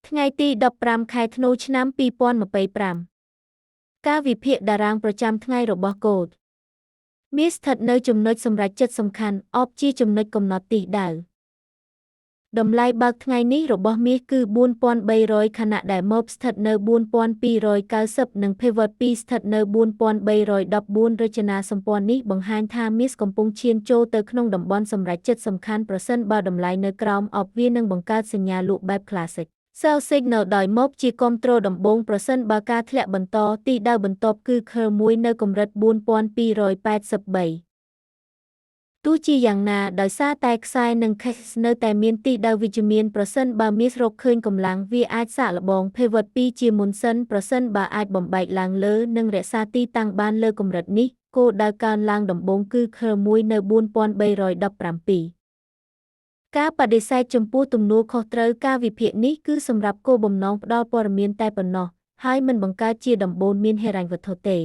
ថ្ងៃទី15ខែធ្នូឆ្នាំ2025ការវិភាគតារាងប្រចាំថ្ងៃរបស់កូដមានស្ថិតនៅចំណុចសម្រេចចិត្តសំខាន់អបជាចំណុចកំណត់ទិសដៅតម្លៃបើកថ្ងៃនេះរបស់មាសគឺ4300ខណៈដែលម៉ូបស្ថិតនៅ4290និង Pivot 2ស្ថិតនៅ4314រចនាសម្ព័ន្ធនេះបង្ហាញថាមាសកំពុងឈានចូលទៅក្នុងតំបន់សម្រេចចិត្តសំខាន់ប្រសិនបើតម្លៃនៅក្រោមអបវានឹងបង្កើតសញ្ញាលក់បែប Classic Sell Signal ដោយម៉ូបជាគាំទ្រដំបូងប្រសិនបើការធ្លាក់បន្តទិសដៅបន្ទាប់គឺ Curl មួយនៅកម្រិត4283ទោះជាយ៉ាងណាដោយសារតែខ្សែនិង Cash នៅតែមានទិសដៅវិជ្ជមានប្រសិនបើមាសរកឃើញកម្លាំងវាអាចសាកល្បង Pivot 2ជាមុនសិនប្រសិនបើអាចបំបែកឡើងលើនិងរក្សាទីតាំងបានលើកម្រិតនេះគោលដៅកើនឡើងដំបូងគឺ Curl មួយនៅ4317ការបដិសេធចំពោះទំនួលខុសត្រូវការវិភាគនេះគឺសម្រាប់គោលបំណងផ្ដល់ព័ត៌មានតែប៉ុណ្ណោះហើយមិនបង្កើតជាដំបូន្មានហិរញ្ញវត្ថុទេ